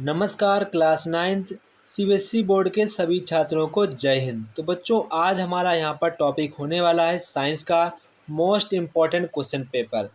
नमस्कार class ninth CBSE board के सभी छात्रों को जय हिंद। तो बच्चों आज हमारा यहाँ पर टॉपिक होने वाला है साइंस का मोस्ट इम्पॉर्टेंट क्वेश्चन पेपर।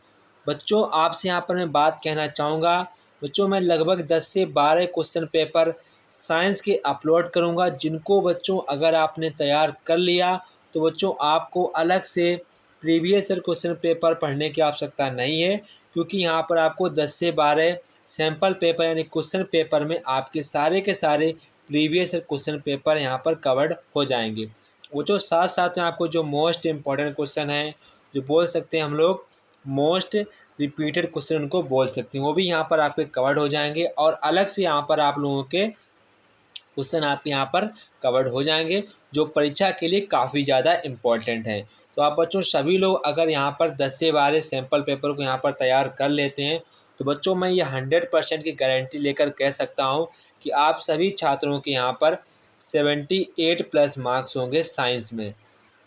बच्चों आपसे यहाँ पर मैं बात कहना चाहूँगा। बच्चों मैं लगभग 10 से 12 क्वेश्चन पेपर साइंस के अपलोड करूँगा, जिनको बच्चों अगर आपने तैयार कर लिया तो बच्चों आपको अलग से प्रीवियस ईयर क्वेश्चन पेपर पढ़ने की आवश्यकता नहीं है, क्योंकि यहाँ पर आपको 10 से 12 सैम्पल पेपर यानी क्वेश्चन पेपर में आपके सारे के सारे प्रीवियस क्वेश्चन पेपर यहाँ पर कवर्ड हो जाएंगे। वो जो साथ साथ में आपको जो मोस्ट इम्पॉर्टेंट क्वेश्चन है, जो बोल सकते हैं हम लोग मोस्ट रिपीटेड क्वेश्चन उनको बोल सकते हैं, वो भी यहाँ पर आपके कवर्ड हो जाएंगे। और अलग से यहाँ पर आप लोगों के क्वेश्चन आपके यहाँ पर कवर्ड हो जाएंगे, जो परीक्षा के लिए काफ़ी ज़्यादा इम्पॉर्टेंट है। तो आप बच्चों सभी लोग अगर यहाँ पर 10 से 12 सैम्पल पेपर को यहाँ पर तैयार कर लेते हैं तो बच्चों मैं ये 100% की गारंटी लेकर कह सकता हूँ कि आप सभी छात्रों के यहाँ पर 78 प्लस मार्क्स होंगे साइंस में।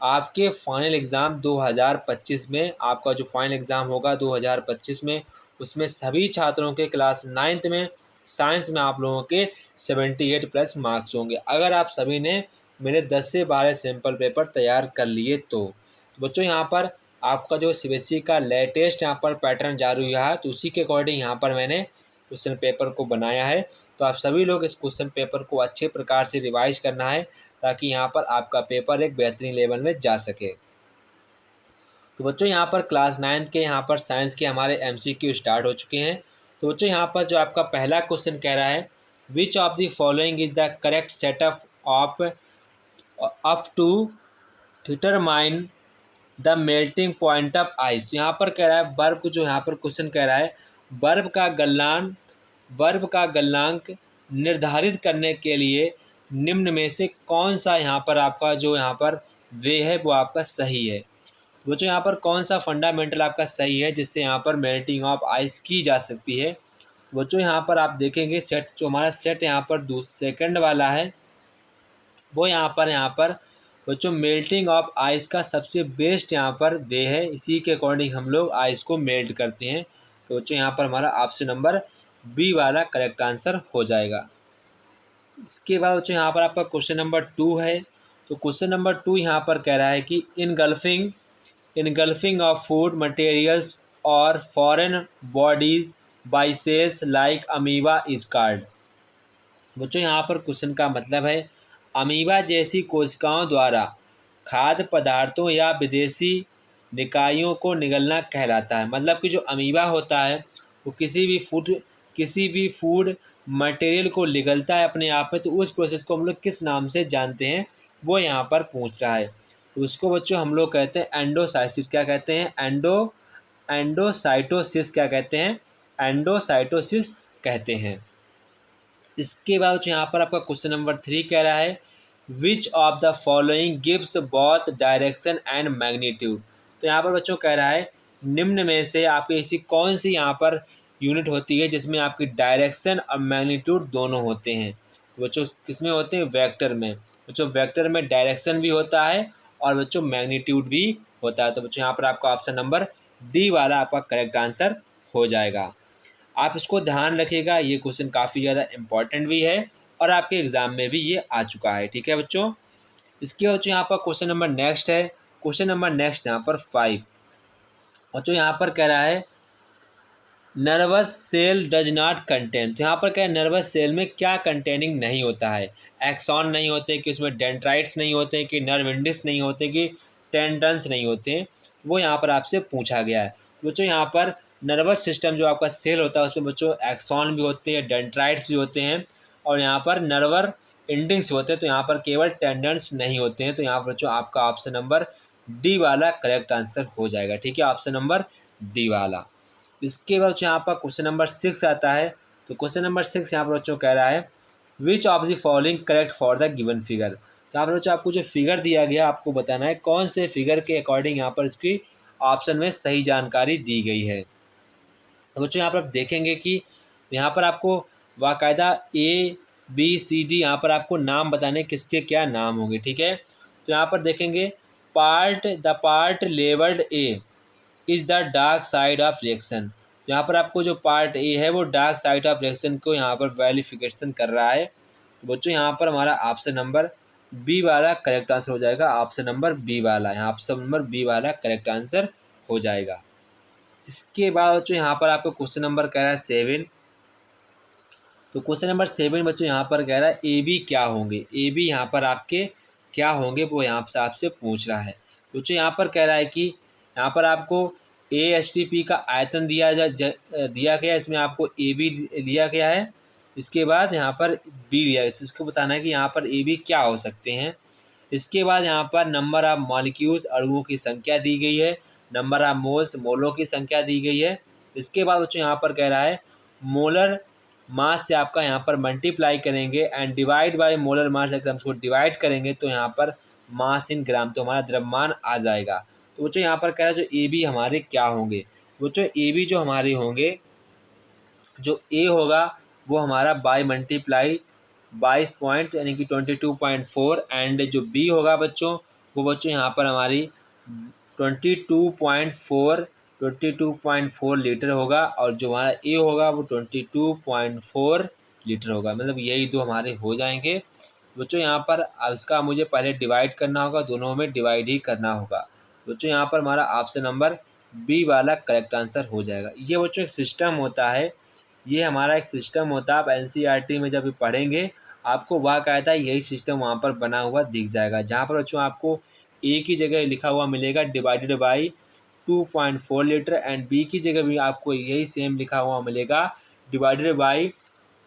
आपके फाइनल एग्ज़ाम 2025 में, आपका जो फाइनल एग्ज़ाम होगा 2025 में, उसमें सभी छात्रों के क्लास 9th में साइंस में आप लोगों के 78 प्लस मार्क्स होंगे, अगर आप सभी ने मेरे 10 से 12 सैम्पल पेपर तैयार कर लिए तो बच्चों यहाँ पर आपका जो सीबीएसई का लेटेस्ट यहाँ पर पैटर्न जारी हुआ है, तो उसी के अकॉर्डिंग यहाँ पर मैंने क्वेश्चन पेपर को बनाया है। तो आप सभी लोग इस क्वेश्चन पेपर को अच्छे प्रकार से रिवाइज करना है, ताकि यहाँ पर आपका पेपर एक बेहतरीन लेवल में जा सके। तो बच्चों यहाँ पर क्लास 9th के यहाँ पर साइंस के हमारे एमसीक्यू स्टार्ट हो चुके हैं। तो बच्चों यहाँ पर जो आपका पहला क्वेश्चन कह रहा है, which of the following is the correct setup of up to determine the melting point of ice. तो यहाँ पर कह रहा है बर्फ, जो यहाँ पर क्वेश्चन कह रहा है बर्फ का गलनांक निर्धारित करने के लिए निम्न में से कौन सा यहाँ पर आपका जो यहाँ पर वे है वो आपका सही है। तो बच्चों यहाँ पर कौन सा फंडामेंटल आपका सही है जिससे यहाँ पर मेल्टिंग ऑफ आइस की जा सकती है। तो बच्चों यहाँ पर आप देखेंगे सेट, जो हमारा सेट यहाँ पर सेकंड वाला है, वो यहाँ पर बच्चों मेल्टिंग ऑफ आइस का सबसे बेस्ट यहाँ पर वे है, इसी के अकॉर्डिंग हम लोग आइस को मेल्ट करते हैं। तो बच्चों यहाँ पर हमारा ऑप्शन नंबर बी वाला करेक्ट आंसर हो जाएगा। इसके बाद बच्चों यहाँ पर आपका क्वेश्चन नंबर 2 है। तो क्वेश्चन नंबर 2 यहाँ पर कह रहा है कि इनगल्फिंग ऑफ फूड मटेरियल्स और foreign bodies by cells like amoeba is called. बच्चों यहाँ पर क्वेश्चन का मतलब है अमीबा जैसी कोशिकाओं द्वारा खाद्य पदार्थों या विदेशी निकायों को निगलना कहलाता है। मतलब कि जो अमीबा होता है वो किसी भी फूड मटेरियल को निगलता है अपने आप में, तो उस प्रोसेस को हम लोग किस नाम से जानते हैं वो यहाँ पर पूछ रहा है। तो उसको बच्चों हम लोग कहते हैं एंडोसाइसिस। क्या कहते हैं? एंडोसाइटोसिस। क्या कहते हैं? एंडोसाइटोसिस कहते हैं। इसके बाद यहाँ पर आपका क्वेश्चन नंबर 3 कह रहा है which of the following gives both direction and magnitude. तो यहाँ पर बच्चों कह रहा है निम्न में से आपकी ऐसी कौन सी यहाँ पर यूनिट होती है जिसमें आपकी डायरेक्शन और मैग्नीट्यूड दोनों होते हैं। तो बच्चों किसमें होते हैं? वेक्टर में। बच्चों वेक्टर में डायरेक्शन भी होता है और बच्चों मैग्नीट्यूड भी होता है। तो बच्चों यहाँ पर आपका ऑप्शन नंबर डी वाला आपका करेक्ट आंसर हो जाएगा। आप इसको ध्यान रखिएगा, ये क्वेश्चन काफ़ी ज़्यादा इम्पॉर्टेंट भी है और आपके एग्ज़ाम में भी ये आ चुका है। ठीक है बच्चों। इसके बच्चों यहाँ पर क्वेश्चन नंबर नेक्स्ट है। क्वेश्चन नंबर नेक्स्ट यहाँ पर 5। बच्चों यहाँ पर कह रहा है nervous cell does not contain. तो यहाँ पर क्या है, नर्वस सेल में क्या कंटेनिंग नहीं होता है? एक्सॉन नहीं होते, कि उसमें डेंड्राइट्स नहीं होते, कि नर्व इंडिस नहीं होते, कि टेंडन्स नहीं होते हैं, तो वो यहाँ पर आपसे पूछा गया है। तो बच्चों यहाँ पर नर्वस सिस्टम जो आपका सेल होता है उसमें बच्चों एक्सॉन भी होते हैं, डेंड्राइट्स भी होते हैं और यहाँ पर नर्वर इंडिंग्स होते हैं। तो यहाँ पर केवल टेंडन्स नहीं होते हैं। तो यहाँ पर बच्चों आपका ऑप्शन नंबर डी वाला करेक्ट आंसर हो जाएगा। ठीक है, ऑप्शन नंबर डी वाला। इसके बाद यहाँ पर क्वेश्चन नंबर 6 आता है। तो क्वेश्चन नंबर 6 यहाँ पर बच्चों कह रहा है which of the following correct for the given figure. तो यहाँ पर बच्चों आपको जो फिगर दिया गया आपको बताना है कौन से फिगर के अकॉर्डिंग यहाँ पर इसकी ऑप्शन में सही जानकारी दी गई है। तो बच्चों यहाँ पर आप देखेंगे कि यहाँ पर आपको बाकायदा ABCD यहाँ पर आपको नाम बताने किसके क्या नाम होंगे। ठीक है, तो यहाँ पर देखेंगे the part labelled A is the dark side of reaction. यहाँ पर आपको जो पार्ट ए है वो डार्क साइड ऑफ रिएक्शन को यहाँ पर वेरिफिकेशन कर रहा है। तो बच्चों यहाँ पर हमारा ऑप्शन नंबर बी वाला करेक्ट आंसर हो जाएगा। ऑप्शन नंबर बी वाला, यहाँ ऑप्शन नंबर बी वाला करेक्ट आंसर हो जाएगा। इसके बाद बच्चों यहाँ पर आपको क्वेश्चन नंबर कह रहा है 7। तो क्वेश्चन नंबर 7 बच्चों यहाँ पर कह रहा है ए बी क्या होंगे, ए बी यहाँ पर आपके क्या होंगे वो यहाँ से आपसे पूछ रहा है। बच्चों यहाँ पर कह रहा है कि यहाँ पर आपको ए एस टी पी का आयतन दिया गया, इसमें आपको ए बी लिया गया है। इसके बाद यहाँ पर बी लिया गया, तो इसको बताना है कि यहाँ पर ए बी क्या हो सकते हैं। इसके बाद यहाँ पर नंबर ऑफ मॉलिक्यूल्स अणुओं की संख्या दी गई है, नंबर ऑफ मोल्स मोलों की संख्या दी गई है। इसके बाद बच्चों यहाँ पर कह रहा है मोलर मास से आपका यहाँ पर मल्टीप्लाई करेंगे and divide by molar mass, अगर हम इसको डिवाइड करेंगे तो यहाँ पर मास इन ग्राम, तो हमारा द्रव्यमान आ जाएगा। तो बच्चों यहाँ पर कह रहा है जो ए बी हमारे क्या होंगे। बच्चों ए बी जो हमारे होंगे, जो ए होगा वो हमारा बाई मल्टीप्लाई 22 पॉइंट यानी कि 22.4 एंड जो बी होगा बच्चों वो बच्चों यहाँ पर हमारी 22.4 लीटर होगा, और जो हमारा ए होगा वो 22.4 लीटर होगा। मतलब यही दो हमारे हो जाएंगे बच्चों। यहाँ पर इसका मुझे पहले डिवाइड करना होगा, दोनों में डिवाइड ही करना होगा। बच्चों यहाँ पर हमारा ऑप्शन नंबर बी वाला करेक्ट आंसर हो जाएगा। ये बच्चों एक सिस्टम होता है, ये हमारा एक सिस्टम होता है। आप एनसीईआरटी में जब भी पढ़ेंगे आपको वह कहता है यही सिस्टम वहाँ पर बना हुआ दिख जाएगा, जहाँ पर बच्चों आपको ए की जगह लिखा हुआ मिलेगा divided by 2.4 litre and B की जगह भी आपको यही सेम लिखा हुआ मिलेगा डिवाइडेड बाई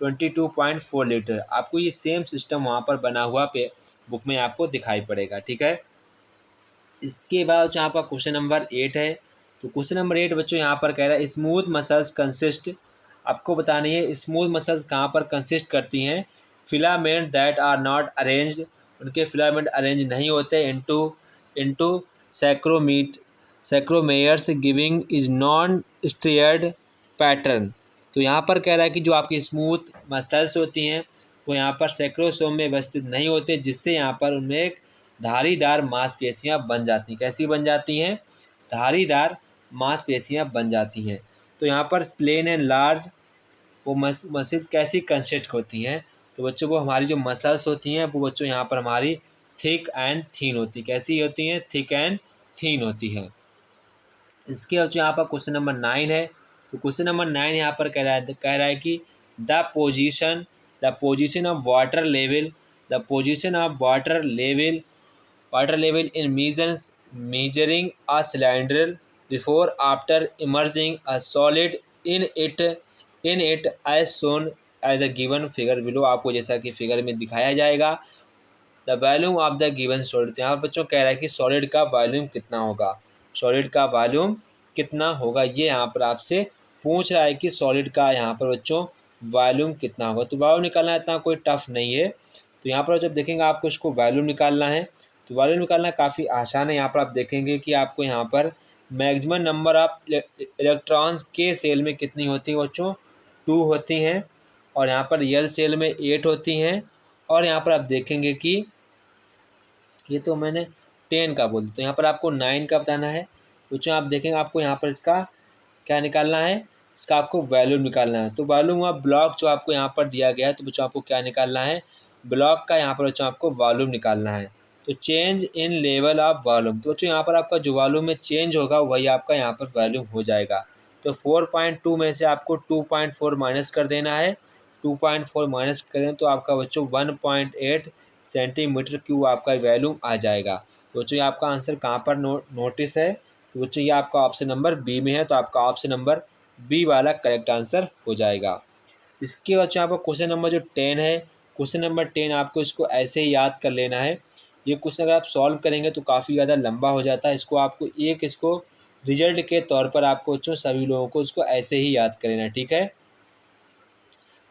22.4 लीटर। आपको ये सेम सिस्टम वहाँ पर बना हुआ पे बुक में आपको दिखाई पड़ेगा, ठीक है। इसके बाद बच्चों आपका क्वेश्चन नंबर 8 है। तो क्वेश्चन नंबर 8 बच्चों यहाँ पर कह रहा है स्मूथ मसल्स कंसिस्ट, आपको बतानी है स्मूथ मसल्स कहाँ पर कंसिस्ट करती हैं। Filament that are not arranged, उनके फिलामेंट अरेंज नहीं होते into sarcomeres giving is non striated pattern. तो यहाँ पर कह रहा है कि जो आपकी स्मूथ मसल्स होती हैं वो यहाँ पर सैक्रोसोम में व्यवस्थित नहीं होते, जिससे यहाँ पर उनमें एक धारीदार मांसपेशियाँ बन जाती हैं। कैसी बन जाती हैं? धारीदार मांसपेशियाँ बन जाती हैं। तो यहाँ पर प्लेन एंड लार्ज वो मसल्स कैसी कंसिस्ट होती हैं, तो बच्चों वो हमारी जो मसल्स होती हैं वो बच्चों यहाँ पर हमारी थिक एंड थीन होती, कैसी होती हैं? थिक एंड थीन होती हैं। इसके बच्चों यहाँ पर क्वेश्चन नंबर 9 है। तो क्वेश्चन नंबर 9 यहाँ पर कह रहा है कि the position of water level, the position of water level in measuring a cylinder before after immersing a solid in it as shown as a given figure below। आपको जैसा कि फिगर में दिखाया जाएगा the volume of the given solid. तो यहाँ पर बच्चों कह रहा है कि सॉलिड का वॉल्यूम कितना होगा, सॉलिड का वॉल्यूम कितना होगा, ये यहाँ पर आपसे पूछ रहा है कि सॉलिड का यहाँ पर बच्चों वॉल्यूम कितना होगा। तो वॉल्यूम निकालना इतना कोई टफ नहीं है। तो यहाँ पर जब देखेंगे आपको इसको वॉल्यूम निकालना है, तो वॉल्यूम निकालना काफ़ी आसान है। यहाँ पर आप देखेंगे कि आपको यहाँ पर मैक्सिमम नंबर ऑफ इलेक्ट्रॉन्स के सेल में कितनी होती हैं बच्चों? 2 होती हैं, और यहाँ पर यल सेल में 8 होती हैं, और यहाँ पर आप देखेंगे कि ये तो मैंने 10 का बोल दिया, तो यहाँ पर आपको 9 का बताना है। बच्चों आप देखेंगे आपको यहाँ पर इसका क्या निकालना है, इसका आपको वॉल्यूम निकालना है। तो वॉल्यूम हुआ ब्लॉक जो आपको यहाँ पर दिया गया है, तो बच्चों आपको क्या निकालना है? ब्लॉक का यहाँ पर बच्चों आपको वॉल्यूम निकालना है। तो change in level of volume, तो बच्चों यहाँ पर आपका जो वॉल्यूम में चेंज होगा वही आपका यहाँ पर वॉल्यूम हो जाएगा। तो 4.2 में से आपको 2.4 माइनस कर देना है। 2.4 माइनस करें तो आपका बच्चों 1.8 सेंटीमीटर क्यूब आपका वॉल्यूम आ जाएगा। तो बच्चों ये आपका आंसर कहाँ पर नोटिस है? तो बच्चों ये आपका ऑप्शन नंबर बी में है, तो आपका ऑप्शन नंबर बी वाला करेक्ट आंसर हो जाएगा। इसके बच्चों आपका क्वेश्चन नंबर जो 10 है, क्वेश्चन नंबर 10 आपको इसको ऐसे ही याद कर लेना है। ये क्वेश्चन अगर आप सॉल्व करेंगे तो काफ़ी ज़्यादा लंबा हो जाता है, इसको आपको इसको रिजल्ट के तौर पर आपको बच्चों सभी लोगों को इसको ऐसे ही याद कर लेना है, ठीक है।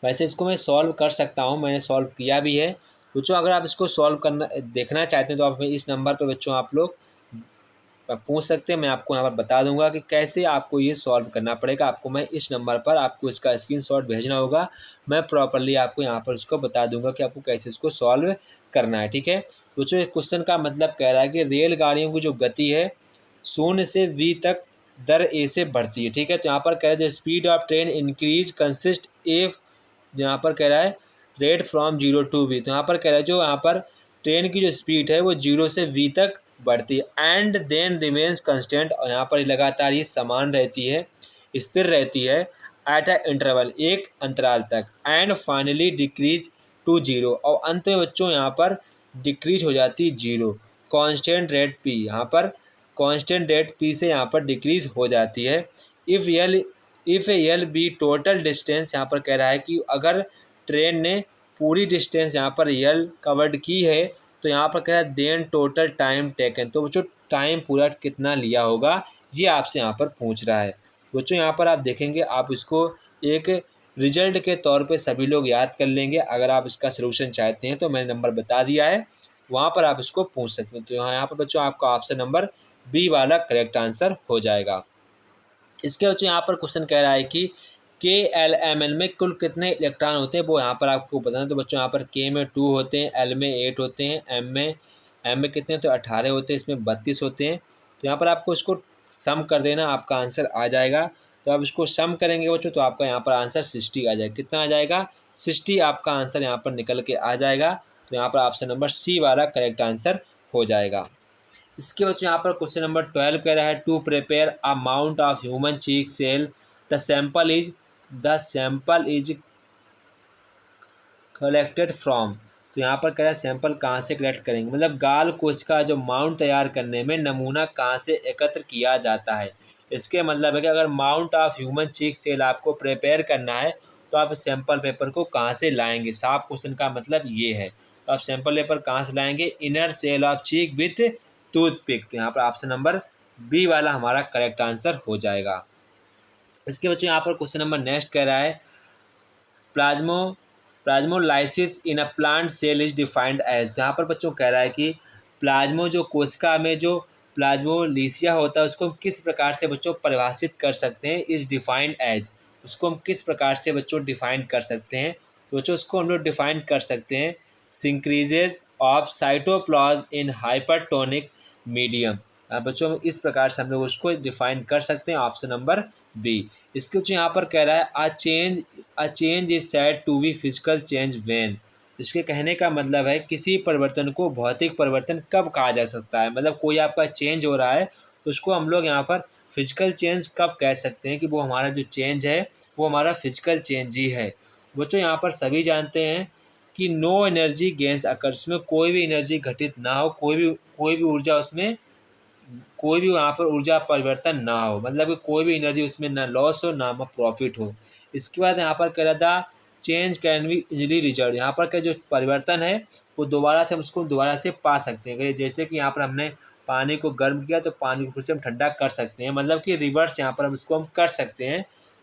वैसे इसको मैं सॉल्व कर सकता हूँ, मैंने सॉल्व किया भी है बच्चों। अगर आप इसको सॉल्व करना देखना चाहते हैं तो आप इस नंबर पर बच्चों आप लोग पूछ सकते हैं, मैं आपको यहाँ पर बता दूंगा कि कैसे आपको ये सॉल्व करना पड़ेगा। आपको मैं इस नंबर पर आपको इसका स्क्रीनशॉट भेजना होगा, मैं प्रॉपरली आपको यहाँ पर इसको बता दूंगा कि आपको कैसे इसको सॉल्व करना है, ठीक है। बच्चों क्वेश्चन का मतलब कह रहा है कि रेलगाड़ियों की जो गति है 0 से v तक दर ए से बढ़ती है, ठीक है। तो यहाँ पर कह रहा है the speed of train increase consist if, यहाँ पर कह रहा है रेट फ्रॉम 0 to V। तो यहाँ पर कह रहा है जो यहाँ पर ट्रेन की जो स्पीड है वो 0 से V तक बढ़ती है एंड देन रिमेन्स कंस्टेंट, और यहाँ पर लगातार ये समान रहती है, स्थिर रहती है एट अ इंटरवल, एक अंतराल तक, एंड फाइनली डिक्रीज टू 0, और अंत में बच्चों यहाँ पर डिक्रीज हो जाती है 0 कांस्टेंट रेट P, यहाँ पर कांस्टेंट रेट P से यहाँ पर डिक्रीज हो जाती है। If L B total distance, यहाँ पर कह रहा है कि अगर ट्रेन ने पूरी डिस्टेंस यहाँ पर यल कवर्ड की है, तो यहाँ पर कह रहा है देन टोटल टाइम टेकन, तो बच्चों टाइम पूरा कितना लिया होगा ये आपसे यहाँ पर पूछ रहा है। बच्चों यहाँ पर आप देखेंगे, आप इसको एक रिजल्ट के तौर पे सभी लोग याद कर लेंगे। अगर आप इसका सलूशन चाहते हैं तो मैंने नंबर बता दिया है, वहाँ पर आप इसको पूछ सकते हैं। तो यहाँ पर बच्चों आपका ऑप्शन नंबर बी वाला करेक्ट आंसर हो जाएगा। इसके बच्चों यहाँ पर क्वेश्चन कह रहा है कि KLMN में कुल कितने इलेक्ट्रॉन होते हैं, वो यहाँ पर आपको बताना। तो बच्चों यहाँ पर K में 2 होते हैं, L में 8 होते हैं, M में कितने, तो 18 होते हैं, इसमें 32 होते हैं। तो यहाँ पर आपको इसको सम कर देना, आपका आंसर आ जाएगा। तो आप इसको सम करेंगे बच्चों तो आपका यहाँ पर आंसर 60 आ जाएगा। कितना आ जाएगा, 60 आपका आंसर यहाँ पर निकल के आ जाएगा। तो यहाँ पर ऑप्शन नंबर सी वाला करेक्ट आंसर हो जाएगा। इसके बच्चों यहाँ पर क्वेश्चन नंबर 12 कह रहा है to prepare amount of human cheek cell the sample is collected from. तो यहाँ पर कह रहा है सैंपल कहाँ से कलेक्ट करेंगे, मतलब गाल कोशिका जो माउंट तैयार करने में नमूना कहाँ से एकत्र किया जाता है। इसके मतलब है कि अगर mount of human cheek cell आपको प्रिपेयर करना है तो आप सैंपल पेपर को कहाँ से लाएंगे। साफ क्वेश्चन का मतलब ये है। तो आप सैंपल पेपर कहाँ से लाएंगे, inner cell of cheek with toothpick. तो यहाँ पर ऑप्शन नंबर बी वाला हमारा करेक्ट आंसर हो जाएगा। इसके बच्चों यहाँ पर क्वेश्चन नंबर नेक्स्ट कह रहा है plasmolysis in a plant cell is defined as. यहाँ पर बच्चों कह रहा है कि प्लाज्मो जो कोशिका में जो प्लाज्मोलिसिया होता है उसको हम किस प्रकार से बच्चों परिभाषित कर सकते हैं, इज डिफाइंड एज, उसको हम किस प्रकार से बच्चों डिफाइन कर सकते हैं। तो बच्चों उसको हम लोग डिफाइन कर सकते हैं shrinkage of cytoplasm in hypertonic medium. बच्चों इस प्रकार से हम लोग उसको डिफाइन कर सकते हैं, ऑप्शन नंबर बी। इसके बच्चों यहाँ पर कह रहा है a change is said to be physical change when. इसके कहने का मतलब है किसी परिवर्तन को भौतिक परिवर्तन कब कहा जा सकता है, मतलब कोई आपका चेंज हो रहा है तो उसको हम लोग यहाँ पर फिजिकल चेंज कब कह सकते हैं कि वो हमारा जो चेंज है वो हमारा फिजिकल चेंज ही है। तो बच्चों यहाँ पर सभी जानते हैं कि नो एनर्जी गेंस अकर, उसमें कोई भी एनर्जी घटित ना हो, कोई भी ऊर्जा उसमें, कोई भी वहाँ पर ऊर्जा परिवर्तन ना हो, मतलब कि कोई भी एनर्जी उसमें ना लॉस हो ना प्रॉफिट हो। इसके बाद यहाँ पर कह रहा था change can be easily result, यहाँ पर का जो परिवर्तन है वो दोबारा से हम उसको दोबारा से पा सकते हैं। जैसे कि यहाँ पर हमने पानी को गर्म किया तो पानी को फिर से हम ठंडा कर सकते हैं, मतलब कि रिवर्स यहाँ पर हम इसको हम कर सकते हैं।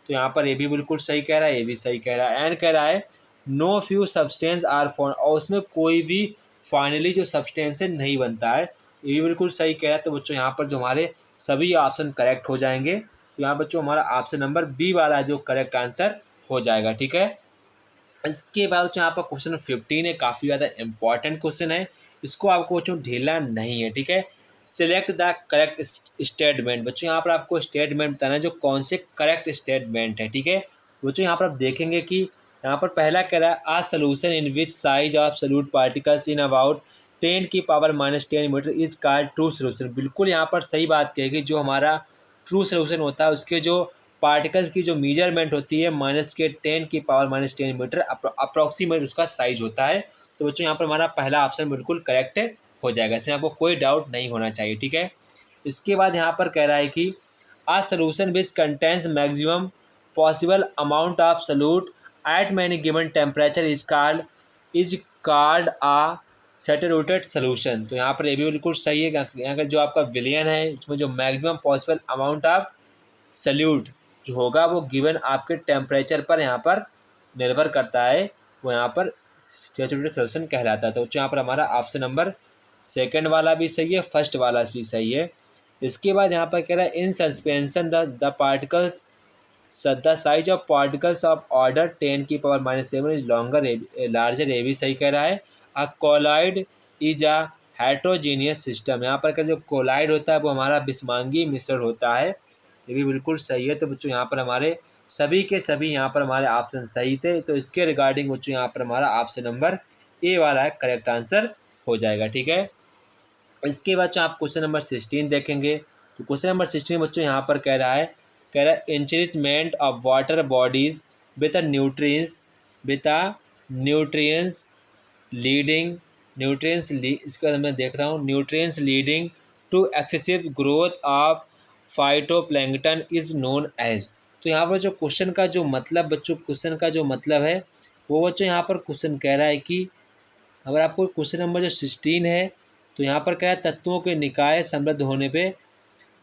तो यहाँ पर ये भी बिल्कुल सही कह रहा है, ये भी सही कह रहा है। एंड कह रहा है no few substance are form, और उसमें कोई भी फाइनली जो सब्सटेंस है नहीं बनता है, ये भी बिल्कुल सही कह रहा है। तो बच्चों यहाँ पर जो हमारे सभी ऑप्शन करेक्ट हो जाएंगे। तो यहाँ बच्चों हमारा ऑप्शन नंबर बी वाला जो करेक्ट आंसर हो जाएगा, ठीक है। इसके बाद बच्चों यहाँ पर क्वेश्चन 15 है, काफ़ी ज़्यादा इंपॉर्टेंट क्वेश्चन है, इसको आपको बच्चों ढीला नहीं है, ठीक है। सिलेक्ट द करेक्ट स्टेटमेंट, बच्चों यहाँ पर आपको स्टेटमेंट बताना है जो कौन से करेक्ट स्टेटमेंट है, ठीक है। बच्चों यहाँ पर आप देखेंगे कि यहाँ पर पहला कह रहा है a solution in which size of solute particles in about 10⁻⁻10 meter is called true solution. बिल्कुल यहाँ पर सही बात कहेगी, जो हमारा ट्रू सोल्यूशन होता है उसके जो पार्टिकल्स की जो मेजरमेंट होती है -10⁻⁻10 मीटर अप्रॉक्सीमेट उसका साइज होता है। तो बच्चों यहाँ पर हमारा पहला ऑप्शन बिल्कुल करेक्ट हो जाएगा, इसमें आपको कोई डाउट नहीं होना चाहिए, ठीक है। इसके बाद यहाँ पर कह रहा है कि a solution which contains maximum possible amount of solute at many given temperature is called a saturated solution. तो यहाँ पर ये भी बिल्कुल सही है। यहाँ का जो आपका विलियन है उसमें जो maximum possible amount of solute जो होगा वो गिवन आपके टेम्परेचर पर यहाँ पर निर्भर करता है, वो यहाँ पर सैचुरेटेड सोल्यूशन कहलाता है। तो यहाँ पर हमारा ऑप्शन नंबर सेकंड वाला भी सही है, फर्स्ट वाला भी सही है। इसके बाद यहाँ पर कह रहा है in suspension the particles the size of particles of order 10⁻⁻7 is longer larger, ये भी सही कह रहा है। A colloid is a heterogeneous system, यहाँ पर जो कोलॉइड होता है वो हमारा विषमांगी मिश्रण होता है। ये भी बिल्कुल सही है। तो बच्चों यहाँ पर हमारे सभी के सभी यहाँ पर हमारे ऑप्शन सही थे। तो इसके रिगार्डिंग बच्चों यहाँ पर हमारा ऑप्शन नंबर ए वाला करेक्ट आंसर हो जाएगा। ठीक है। इसके बाद जो आप क्वेश्चन नंबर 16 देखेंगे, तो क्वेश्चन नंबर 16 बच्चों यहाँ पर कह रहा है enrichment of water bodies with nutrients leading इसका मैं देख रहा हूँ, nutrients leading to excessive growth of phytoplankton is known as. तो यहाँ पर जो क्वेश्चन का जो मतलब बच्चों, क्वेश्चन का जो मतलब है वो बच्चों यहाँ पर क्वेश्चन कह रहा है कि अगर आपको क्वेश्चन नंबर जो 16 है, तो यहाँ पर क्या है, तत्वों के निकाय समृद्ध होने पे,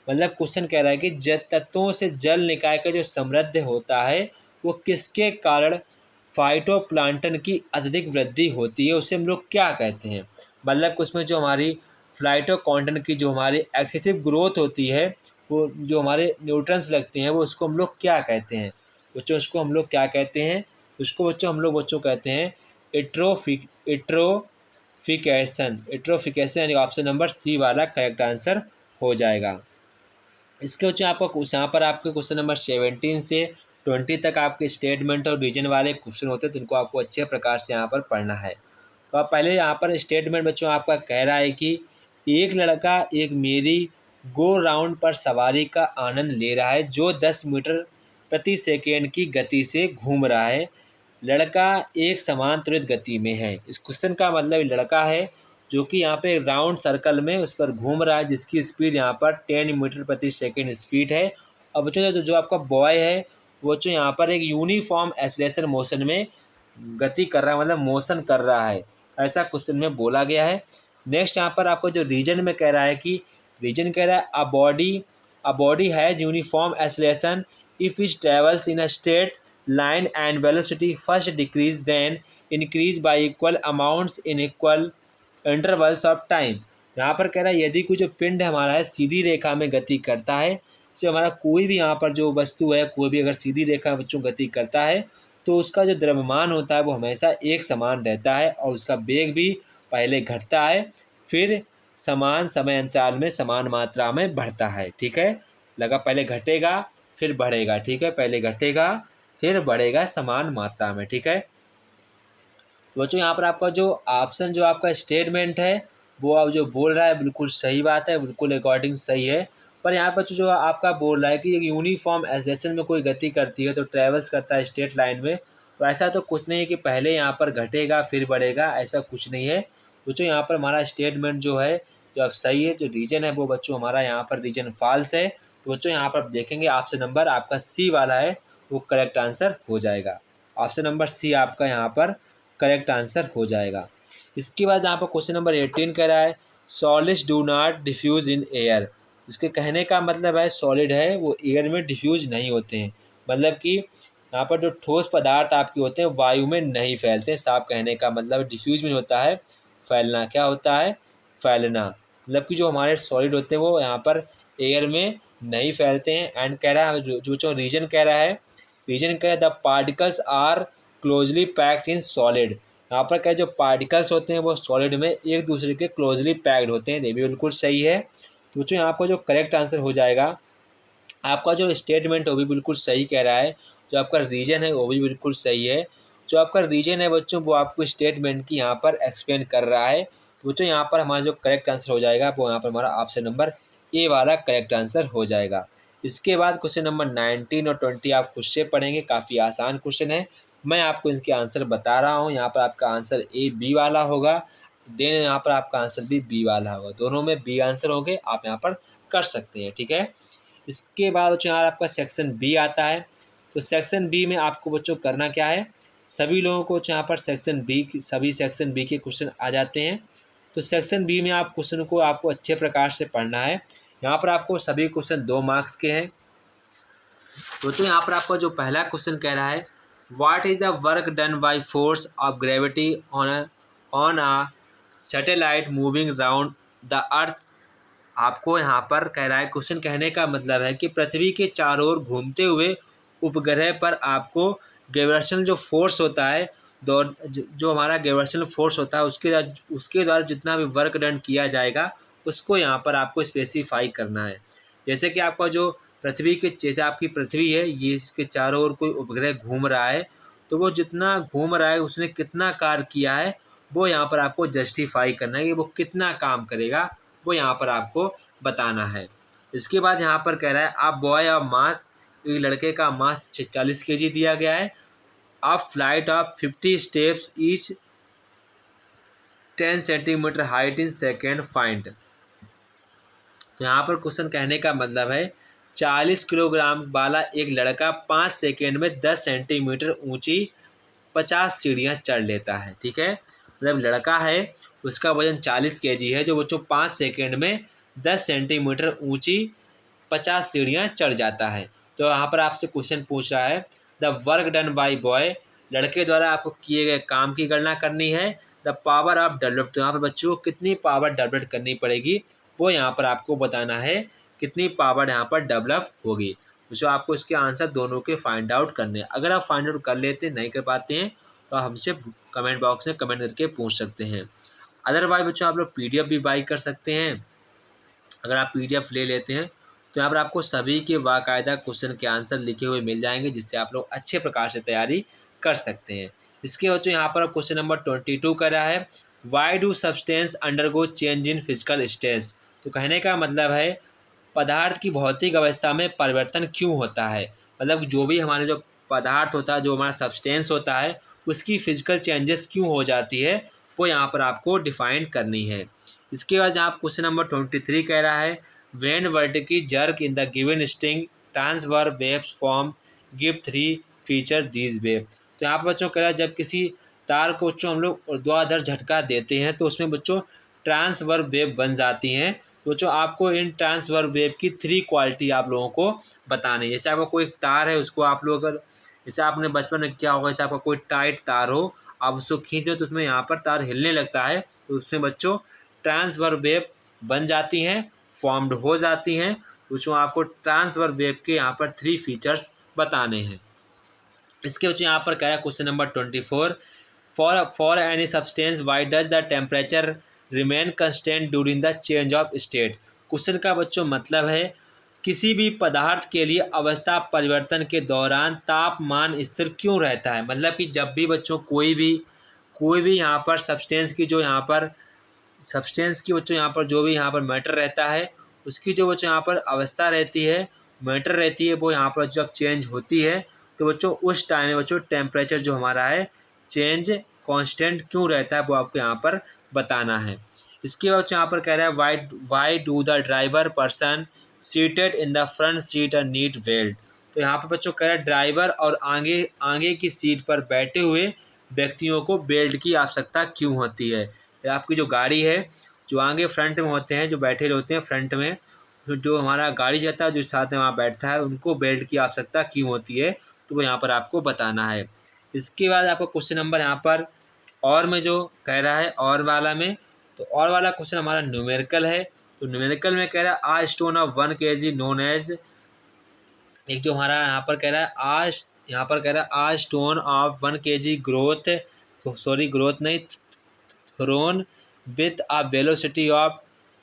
मतलब क्वेश्चन कह रहा है कि तत्वों से जल निकाय का जो समृद्ध होता है वो किसके कारण फाइटोप्लांटन की अत्यधिक वृद्धि होती है, उसे हम लोग क्या कहते हैं। मतलब उसमें जो हमारी फाइटोप्लांटन की जो हमारी एक्सेसिव ग्रोथ होती है, वो जो हमारे न्यूट्रंस लगते हैं वो उसको हम लोग क्या कहते हैं बच्चों, उसको हम लोग क्या कहते हैं, उसको बच्चों हम लोग कहते हैं एट्रोफिकेशन यानी ऑप्शन नंबर सी वाला करेक्ट आंसर हो जाएगा। इसके बच्चों आपको यहाँ पर आपके क्वेश्चन नंबर 17 से 20 तक आपके स्टेटमेंट और रीजन वाले क्वेश्चन होते हैं, तो इनको आपको अच्छे प्रकार से यहाँ पर पढ़ना है। तो आप पहले यहाँ पर स्टेटमेंट बच्चों आपका कह रहा है कि एक लड़का एक मेरी गो राउंड पर सवारी का आनंद ले रहा है जो 10 मीटर प्रति सेकेंड की गति से घूम रहा है। लड़का एक समान त्वरित गति में है। इस क्वेश्चन का मतलब लड़का है जो कि यहाँ पे राउंड सर्कल में उस पर घूम रहा है, जिसकी स्पीड यहाँ पर 10 मीटर प्रति सेकेंड स्पीड है। और बच्चों जो आपका बॉय है वो जो यहाँ पर एक यूनिफॉर्म एक्सेलरेशन मोशन में गति कर रहा है, मतलब मोशन कर रहा है, ऐसा क्वेश्चन में बोला गया है। नेक्स्ट यहाँ पर आपको जो रीजन में कह रहा है कि रीजन कह रहा है a body has uniform acceleration if it travels in a straight line and velocity first decrease then increase by equal amounts in equal intervals of time. यहाँ पर कह रहा है यदि कोई जो पिंड हमारा है सीधी रेखा में गति करता है, जैसे हमारा कोई भी यहाँ पर जो वस्तु है, कोई भी अगर सीधी रेखा में बच्चों गति करता है तो उसका जो द्रव्यमान होता है वो हमेशा एक समान रहता है और उसका वेग भी पहले घटता है फिर समान समय अंतराल में समान मात्रा में बढ़ता है। ठीक है, लगा पहले घटेगा फिर बढ़ेगा। ठीक है, पहले घटेगा फिर बढ़ेगा समान मात्रा में। ठीक है, तो बच्चों यहाँ पर आपका जो ऑप्शन जो आपका स्टेटमेंट है वो आप जो बोल रहा है बिल्कुल सही बात है, बिल्कुल अकॉर्डिंग सही है। पर यहाँ पर जो आपका बोल रहा है कि एक यूनिफॉर्म एक्सेलरेशन में कोई गति करती है तो ट्रेवल्स करता है स्ट्रेट लाइन में, तो ऐसा तो कुछ नहीं है कि पहले यहाँ पर घटेगा फिर बढ़ेगा, ऐसा कुछ नहीं है। बच्चों यहाँ पर हमारा स्टेटमेंट जो है जो अब सही है, जो रीजन है वो बच्चों हमारा यहाँ पर रीजन फॉल्स है। तो बच्चों यहाँ पर देखेंगे ऑप्शन नंबर आपका सी वाला है वो करेक्ट आंसर हो जाएगा। ऑप्शन नंबर सी आपका यहाँ पर करेक्ट आंसर हो जाएगा। इसके बाद यहाँ पर क्वेश्चन नंबर 18 कह रहा है solids do not diffuse in air. इसके कहने का मतलब है सॉलिड है वो एयर में डिफ्यूज नहीं होते हैं, मतलब कि यहाँ पर जो ठोस पदार्थ आपके होते हैं वायु में नहीं फैलते हैं। साफ कहने का मतलब डिफ्यूज में होता है फैलना, क्या होता है फैलना, मतलब कि जो हमारे सॉलिड होते हैं वो यहाँ पर एयर में नहीं फैलते हैं। एंड कह रहा है जो रीजन कह रहा है, रीजन कह रहा है the particles are closely packed in solid. यहाँ पर क्या जो पार्टिकल्स होते हैं वो सॉलिड में एक दूसरे के क्लोजली पैक्ड होते हैं, ये भी बिल्कुल सही है। तो बच्चों यहाँ पर जो करेक्ट आंसर हो जाएगा आपका जो स्टेटमेंट वो भी बिल्कुल सही कह रहा है, जो आपका रीजन है वो भी बिल्कुल सही है। जो आपका रीजन है बच्चों वो आपको स्टेटमेंट की यहाँ पर एक्सप्लेन कर रहा है। तो बच्चों यहाँ पर हमारा जो करेक्ट आंसर हो जाएगा वो यहाँ पर हमारा ऑप्शन नंबर ए वाला करेक्ट आंसर हो जाएगा। इसके बाद क्वेश्चन नंबर 19 और 20 आप खुद से पढ़ेंगे, काफ़ी आसान क्वेश्चन है, मैं आपको इनके आंसर बता रहा हूँ। यहाँ पर आपका आंसर ए बी वाला होगा, देन यहाँ पर आपका आंसर भी बी वाला होगा, दोनों में बी आंसर होंगे, आप यहाँ पर कर सकते हैं। ठीक है, इसके बाद बच्चों यहाँ आपका सेक्शन बी आता है। तो सेक्शन बी में आपको बच्चों करना क्या है, सभी लोगों को यहाँ पर सभी सेक्शन बी के क्वेश्चन आ जाते हैं। तो सेक्शन बी में आप क्वेश्चन को आपको अच्छे प्रकार से पढ़ना है। यहाँ पर आपको सभी क्वेश्चन 2 मार्क्स के हैं। तो यहाँ पर आपका जो पहला क्वेश्चन कह रहा है what is the work done by force of gravity on a satellite moving round the earth. आपको यहाँ पर कह रहा है, क्वेश्चन कहने का मतलब है कि पृथ्वी के चारों ओर घूमते हुए उपग्रह पर आपको ग्रेविटेशनल जो फोर्स होता है, जो हमारा ग्रेविटेशनल फोर्स होता है उसके द्वारा जितना भी वर्क डन किया जाएगा उसको यहाँ पर आपको स्पेसिफाई करना है। जैसे कि आपका जो पृथ्वी के जैसे आपकी पृथ्वी है, ये इसके चारों ओर कोई उपग्रह घूम रहा है, तो वो जितना घूम रहा है उसने कितना कार्य किया है वो यहाँ पर आपको जस्टिफाई करना है कि वो कितना काम करेगा, वो यहाँ पर आपको बताना है। इसके बाद यहाँ पर कह रहा है आप बॉय ऑफ मास, एक लड़के का मास 40 kg दिया गया है। आप flight of 50 steps each 10 centimetre height in second find. तो यहाँ पर क्वेश्चन कहने का मतलब है 40 किलोग्राम वाला एक लड़का 5 सेकेंड में 10 सेंटीमीटर ऊंची 50 सीढ़ियाँ चढ़ लेता है। ठीक है, मतलब लड़का है उसका वजन 40 kg है, जो बच्चों 5 सेकेंड में 10 सेंटीमीटर ऊंची 50 सीढ़ियाँ चढ़ जाता है। तो यहाँ पर आपसे क्वेश्चन पूछ रहा है the work done by boy, लड़के द्वारा आपको किए गए काम की गणना करनी है। द पावर ऑफ डेवलप, तो यहाँ पर बच्चों को कितनी पावर डेवलप करनी पड़ेगी वो यहाँ पर आपको बताना है, कितनी पावर यहाँ पर डेवलप होगी। जो आपको इसके आंसर दोनों के फाइंड आउट करने हैं। अगर आप फाइंड आउट कर लेते नहीं कर पाते हैं तो आप हमसे कमेंट बॉक्स में कमेंट करके पूछ सकते हैं। अदरवाइज बच्चों आप लोग PDF भी बाई कर सकते हैं। अगर आप PDF ले लेते हैं तो यहाँ पर आपको सभी के बाकायदा क्वेश्चन के आंसर लिखे हुए मिल जाएंगे, जिससे आप लोग अच्छे प्रकार से तैयारी कर सकते हैं। इसके बच्चों यहाँ पर क्वेश्चन नंबर 22 कर रहा है why do substance undergo change in physical states. तो कहने का मतलब है पदार्थ की भौतिक अवस्था में परिवर्तन क्यों होता है, मतलब जो भी हमारे जो पदार्थ होता है, जो हमारा सब्सटेंस होता है, उसकी फिजिकल चेंजेस क्यों हो जाती है वो यहाँ पर आपको डिफाइन करनी है। इसके बाद यहाँ क्वेश्चन नंबर 23 कह रहा है when vertical jerk in the given string transfer waves form give 3 feature these wave. तो यहाँ पर बच्चों कह रहा है जब किसी तार को बच्चों हम लोग ऊर्ध्वाधर झटका देते हैं तो उसमें बच्चों ट्रांसफर वेव बन जाती हैं। तो बच्चों आपको इन ट्रांसफर वेव की 3 क्वालिटी आप लोगों को बतानी है। जैसे आपका कोई तार है, उसको आप लोग अगर जैसे आपने बचपन में क्या होगा, जैसे आपका कोई टाइट तार हो, आप उसको खींचो तो उसमें यहाँ पर तार हिलने लगता है, तो उसमें बच्चों ट्रांसफर वेव बन जाती हैं, फॉर्म्ड हो जाती हैं। बच्चों आपको ट्रांसफर वेव के यहाँ पर 3 फीचर्स बताने हैं। इसके बच्चों यहाँ पर कह रहा है question number 24 for any substance why does the temperature remain constant during the change of state. Question का बच्चों मतलब है किसी भी पदार्थ के लिए अवस्था परिवर्तन के दौरान तापमान स्थिर क्यों रहता है। मतलब कि जब भी बच्चों कोई भी यहाँ पर सब्सटेंस की जो यहाँ पर सब्सटेंस की बच्चों यहाँ पर जो भी यहाँ पर मैटर रहता है, उसकी जो बच्चों यहाँ पर अवस्था रहती है, मैटर रहती है, वो यहाँ पर जब चेंज होती है तो बच्चों उस टाइम में बच्चों टेम्परेचर जो हमारा है चेंज कांस्टेंट क्यों रहता है वो आपको यहाँ पर बताना है। इसके बाद यहाँ पर कह रहा है why do the driver person seated in the front seat a need belt. तो यहाँ पर बच्चों कह रहा है ड्राइवर और आगे की सीट पर बैठे हुए व्यक्तियों को बेल्ट की आवश्यकता क्यों होती है। आपकी जो गाड़ी है, जो आगे फ्रंट में होते हैं, जो बैठे होते हैं फ्रंट में, जो हमारा गाड़ी जाता है जो साथ में वहाँ बैठता है, उनको बेल्ट की आवश्यकता क्यों होती है, तो वो यहाँ पर आपको बताना है। इसके बाद आपको क्वेश्चन नंबर यहाँ पर और में जो कह रहा है और वाला में, तो और वाला क्वेश्चन हमारा न्यूमेरिकल है। तो न्यूमेरिकल में कह रहा है a stone of 1 kg known as, एक जो हमारा यहाँ पर कह रहा है a stone of 1 kg growth, growth नहीं, thrown with a velocity of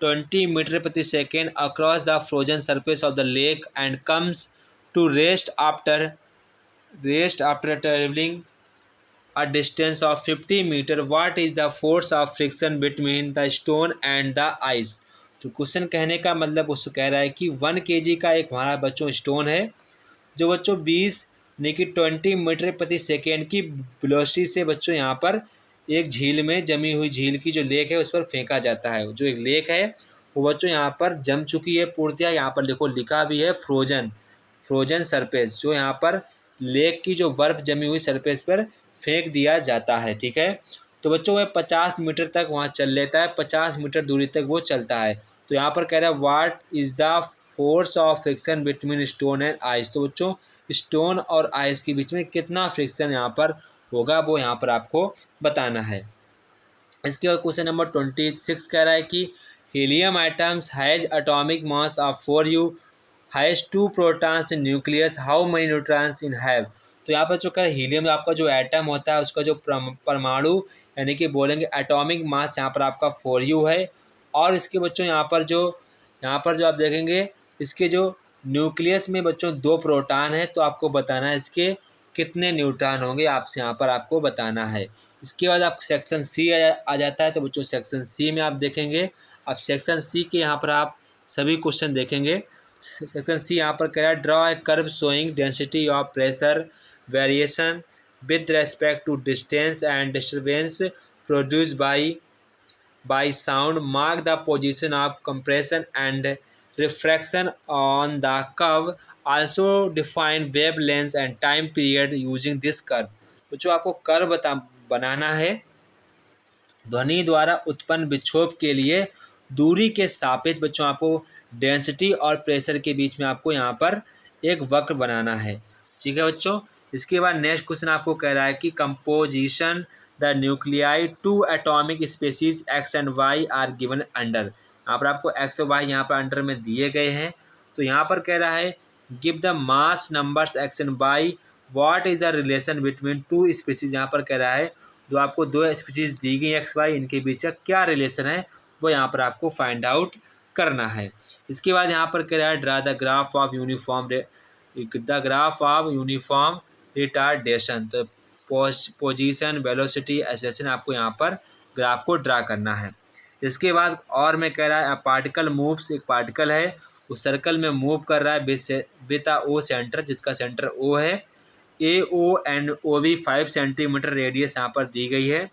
20 meter per second across the frozen surface of the lake and comes to rest after traveling a distance of 50 meter. What is the force of friction between the stone and the ice? तो question कहने का मतलब उसको कह रहा है कि 1 kg का एक हमारा बच्चों स्टोन है, जो बच्चों 20 यानी कि 20 मीटर प्रति सेकेंड की वेलोसिटी से बच्चों यहाँ पर एक झील में जमी हुई झील की जो लेक है उस पर फेंका जाता है। जो एक लेक है वो बच्चों यहाँ पर जम चुकी है पूर्णतः, यहाँ पर देखो लिखा भी है फ्रोजन सरफेस, जो यहाँ पर लेक की जो बर्फ़ जमी हुई सरफेस पर फेंक दिया जाता है। ठीक है, तो बच्चों वह 50 मीटर तक वहाँ चल लेता है, 50 मीटर दूरी तक वो चलता है। तो यहाँ पर कह रहा है what is the force of friction between stone and ice. तो बच्चों स्टोन और आइस के बीच में कितना फ्रिक्शन यहाँ पर होगा वो यहाँ पर आपको बताना है। इसके बाद क्वेश्चन नंबर 26 कह रहा है कि helium items has atomic mass of 4u has 2 protons in nucleus, how many neutrons in have. तो यहाँ पर जो कह हीलियम आपका जो एटम होता है उसका जो परमाणु यानी कि बोलेंगे एटॉमिक मास यहाँ पर आपका 4u है, और इसके बच्चों यहाँ पर जो आप देखेंगे इसके जो न्यूक्लियस में बच्चों 2 प्रोटॉन है, तो आपको बताना है इसके कितने न्यूट्रॉन होंगे, आपसे यहाँ पर आपको बताना है। इसके बाद आप सेक्शन सी आ जाता है, तो बच्चों सेक्शन सी में आप देखेंगे। अब सेक्शन सी के यहाँ पर आप सभी क्वेश्चन देखेंगे। सेक्शन सी यहाँ पर कह रहा है draw a curve showing density of pressure variation with respect to distance and disturbance produced by sound. Mark the position of compression and refraction on the curve. Also define wavelength and time period using this curve. तो जो आपको curve बनाना है ध्वनि द्वारा उत्पन्न विक्षोभ के लिए दूरी के सापेक्ष बच्चों आपको डेंसिटी और प्रेशर के बीच में आपको यहाँ पर एक वक्र बनाना है। ठीक है बच्चों। इसके बाद नेक्स्ट क्वेश्चन आपको कह रहा है कि composition the nuclei two atomic species X and Y are given under. यहाँ पर आपको एक्स और वाई यहाँ पर अंडर में दिए गए हैं। तो यहाँ पर कह रहा है give the mass numbers X and Y, what is the relation between two species. यहाँ पर कह रहा है जो आपको 2 स्पीसीज दी गई एक्स वाई, इनके बीच का क्या रिलेशन है वो यहाँ पर आपको फाइंड आउट करना है। इसके बाद यहाँ पर कह रहा है draw the graph of uniform retardation. तो पोजीशन, वेलोसिटी, एक्सेलरेशन आपको यहाँ पर ग्राफ को ड्रा करना है। इसके बाद और मैं कह रहा है पार्टिकल मूव्स, एक पार्टिकल है उस सर्कल में मूव कर रहा है विद ओ सेंटर, जिसका सेंटर ओ है। AO and OB 5 centimetre radius यहाँ पर दी गई है।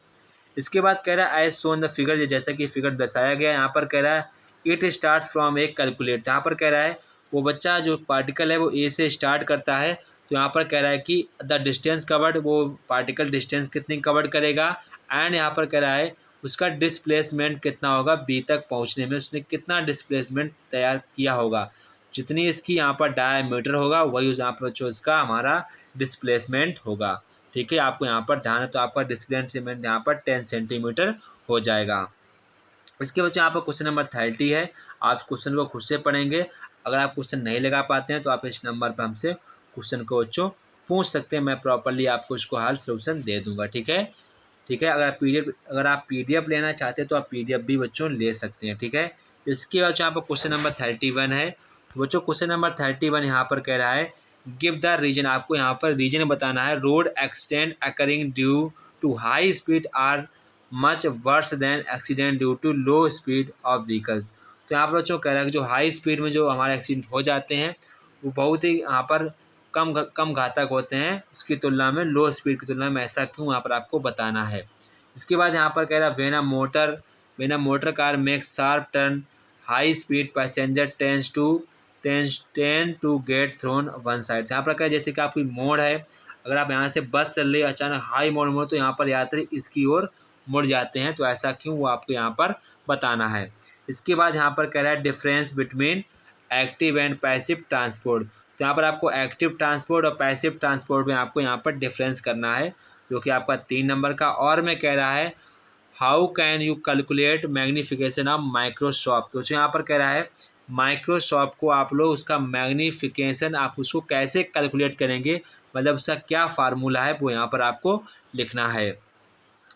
इसके बाद कह रहा है एज शोन द फिगर, जैसा कि फिगर दर्शाया गया यहाँ पर कह रहा है it starts from A calculate. यहाँ पर कह रहा है वो बच्चा जो पार्टिकल है वो ए से स्टार्ट करता है। तो यहाँ पर कह रहा है कि द डिस्टेंस कवर्ड, वो पार्टिकल डिस्टेंस कितनी कवर्ड करेगा, एंड यहाँ पर कह रहा है उसका डिस्प्लेसमेंट कितना होगा बी तक पहुँचने में, उसने कितना डिस्प्लेसमेंट तैयार किया होगा। जितनी इसकी यहाँ पर डायमीटर होगा वही यहाँ पर जो इसका हमारा डिस्प्लेसमेंट होगा। ठीक है, आपको यहाँ पर ध्यान है। तो आपका डिस्प्लेसमेंट यहाँ पर 10 सेंटीमीटर हो जाएगा। इसके बच्चे यहाँ पर क्वेश्चन नंबर 30 है। आप क्वेश्चन को खुद से पढ़ेंगे। अगर आप क्वेश्चन नहीं लगा पाते हैं तो आप इस नंबर पर हमसे क्वेश्चन को बच्चों पूछ सकते हैं, मैं प्रॉपरली आपको इसको हल सोल्यूशन दे दूंगा। ठीक है, ठीक है। अगर आप PDF लेना चाहते हैं तो आप PDF भी बच्चों ले सकते हैं। ठीक है। इसके बाद यहाँ पर क्वेश्चन नंबर 31 है। तो बच्चों क्वेश्चन नंबर 31 यहाँ पर कह रहा है गिव द रीजन। आपको यहाँ पर रीजन बताना है। Road accident occurring due to high speed are much worse than accident due to low speed of vehicles. तो यहाँ पर बच्चों कह रहा है कि जो हाई स्पीड में जो हमारे एक्सीडेंट हो जाते हैं वो बहुत ही यहाँ पर कम घातक होते हैं उसकी तुलना में, लो स्पीड की तुलना में। ऐसा क्यों यहाँ पर आपको बताना है। इसके बाद यहाँ पर कह रहा है when a motor car makes sharp turn high speed passenger tend to get thrown one side. यहाँ पर क्या, जैसे कि आपकी मोड़ है, अगर आप यहाँ से बस चल रही है अचानक हाई मोड़ तो यहाँ पर यात्री इसकी ओर मुड़ जाते हैं। तो ऐसा क्यों वो आपको यहाँ पर बताना है। इसके बाद यहाँ पर कह रहा है difference between active and passive transport. तो यहाँ पर आपको एक्टिव ट्रांसपोर्ट और पैसिव ट्रांसपोर्ट में आपको यहाँ पर डिफरेंस करना है, जो कि आपका 3 नंबर का। और मैं कह रहा है how can you calculate magnification of Microsoft. तो यहाँ पर कह रहा है माइक्रोसॉफ्ट को आप लोग उसका मैग्नीफिकेशन आप उसको कैसे कैलकुलेट करेंगे, मतलब उसका क्या फार्मूला है वो यहाँ पर आपको लिखना है।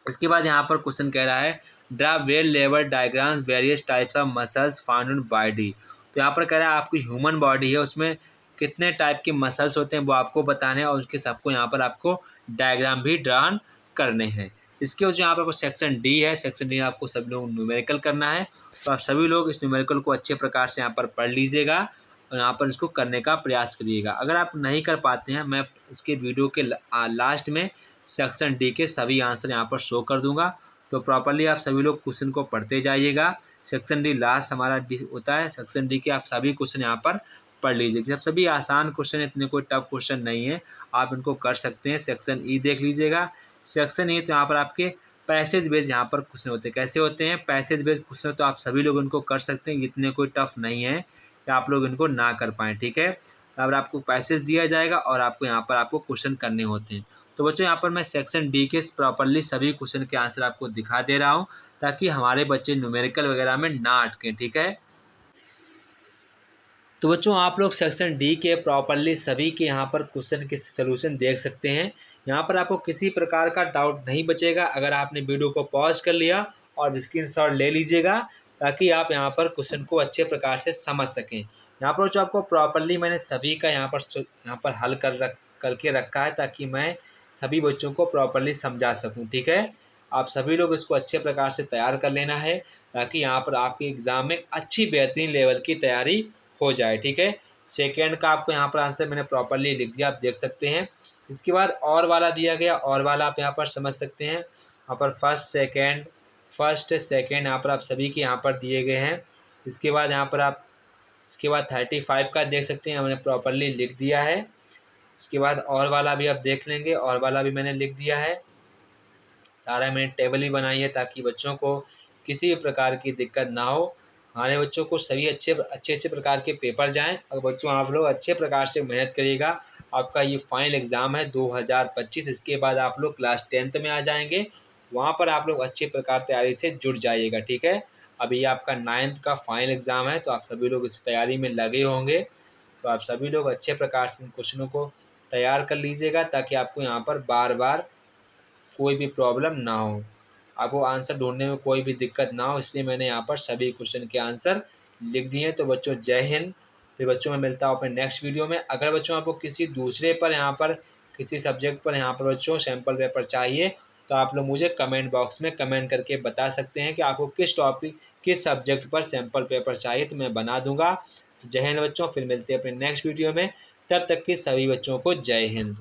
इसके बाद यहाँ पर क्वेश्चन कह रहा है draw well level diagrams various types of muscles found in body. तो यहाँ पर कह रहा है आपकी ह्यूमन बॉडी है उसमें कितने टाइप के मसल्स होते हैं वो आपको बताने हैं और उसके सबको यहाँ पर आपको डायग्राम भी ड्रा करने हैं। इसके वजह यहाँ पर सेक्शन डी है। सेक्शन डी आपको सभी लोग न्यूमेरिकल करना है। तो आप सभी लोग इस न्यूमेरिकल को अच्छे प्रकार से यहाँ पर पढ़ लीजिएगा और यहाँ पर इसको करने का प्रयास करिएगा। अगर आप नहीं कर पाते हैं मैं इसके वीडियो के लास्ट में सेक्शन डी के सभी आंसर यहाँ पर शो कर दूंगा। तो प्रॉपरली आप सभी लोग क्वेश्चन को पढ़ते जाइएगा। सेक्शन डी लास्ट हमारा होता है। सेक्शन डी के आप सभी क्वेश्चन यहाँ पर पढ़ लीजिए। सब सभी आसान क्वेश्चन है, इतने कोई टफ क्वेश्चन नहीं है, आप इनको कर सकते हैं। सेक्शन ई देख लीजिएगा। सेक्शन ई तो यहाँ पर आपके पैसेज बेस्ड यहाँ पर क्वेश्चन होते हैं। कैसे होते हैं पैसेज बेस्ड क्वेश्चन, तो आप सभी लोग इनको कर सकते हैं, इतने कोई टफ नहीं है कि आप लोग इनको ना कर पाएँ। ठीक है, अब आपको पैसेज दिया जाएगा और आपको यहाँ पर आपको क्वेश्चन करने होते हैं। तो बच्चों यहाँ पर मैं सेक्शन डी के प्रॉपरली सभी क्वेश्चन के आंसर आपको दिखा दे रहा हूँ ताकि हमारे बच्चे न्यूमेरिकल वगैरह में ना अटकें। ठीक है, तो बच्चों आप लोग सेक्शन डी के प्रॉपरली सभी के यहाँ पर क्वेश्चन के सलूशन देख सकते हैं। यहाँ पर आपको किसी प्रकार का डाउट नहीं बचेगा अगर आपने वीडियो को पॉज कर लिया और स्क्रीनशॉट ले लीजिएगा ताकि आप यहाँ पर क्वेश्चन को अच्छे प्रकार से समझ सकें। यहाँ पर बच्चों आपको प्रॉपरली मैंने सभी का यहाँ पर हल करके रखा है, ताकि मैं सभी बच्चों को प्रॉपरली समझा सकूँ। ठीक है, आप सभी लोग इसको अच्छे प्रकार से तैयार कर लेना है, ताकि यहाँ पर आपके एग्ज़ाम में अच्छी बेहतरीन लेवल की तैयारी हो जाए। ठीक है, सेकेंड का आपको यहाँ पर आंसर मैंने प्रॉपरली लिख दिया, आप देख सकते हैं। इसके बाद और वाला दिया गया, और वाला आप यहाँ पर समझ सकते हैं। यहाँ पर फर्स्ट सेकेंड यहाँ पर आप सभी के यहाँ पर दिए गए हैं। इसके बाद 35 का देख सकते हैं, मैंने प्रॉपरली लिख दिया है। इसके बाद और वाला भी आप देख लेंगे, और वाला भी मैंने लिख दिया है। सारा मैंने टेबल ही बनाई है, ताकि बच्चों को किसी भी प्रकार की दिक्कत ना हो। हमारे बच्चों को सभी अच्छे प्रकार के पेपर जाएं। अगर बच्चों आप लोग अच्छे प्रकार से मेहनत करिएगा, आपका ये फाइनल एग्ज़ाम है 2025। इसके बाद आप लोग क्लास 10th में आ जाएंगे, वहाँ पर आप लोग अच्छे प्रकार तैयारी से जुट जाइएगा। ठीक है, अभी आपका 9th का फाइनल एग्ज़ाम है, तो आप सभी लोग इस तैयारी में लगे होंगे। तो आप सभी लोग अच्छे प्रकार से इन क्वेश्चनों को तैयार कर लीजिएगा, ताकि आपको यहाँ पर बार बार कोई भी प्रॉब्लम ना हो, आपको आंसर ढूंढने में कोई भी दिक्कत ना हो। इसलिए मैंने यहाँ पर सभी क्वेश्चन के आंसर लिख दिए हैं। तो बच्चों जय हिंद। फिर बच्चों मैं मिलता हूँ अपने नेक्स्ट वीडियो में। अगर बच्चों आपको किसी दूसरे पर यहाँ पर किसी सब्जेक्ट पर यहाँ पर बच्चों सैम्पल पेपर चाहिए, तो आप लोग मुझे कमेंट बॉक्स में कमेंट करके बता सकते हैं कि आपको किस सब्जेक्ट पर सैम्पल पेपर चाहिए, तो मैं बना दूंगा। तो जय हिंद बच्चों, फिर मिलते हैं अपने नेक्स्ट वीडियो में। तब तक के सभी बच्चों को जय हिंद।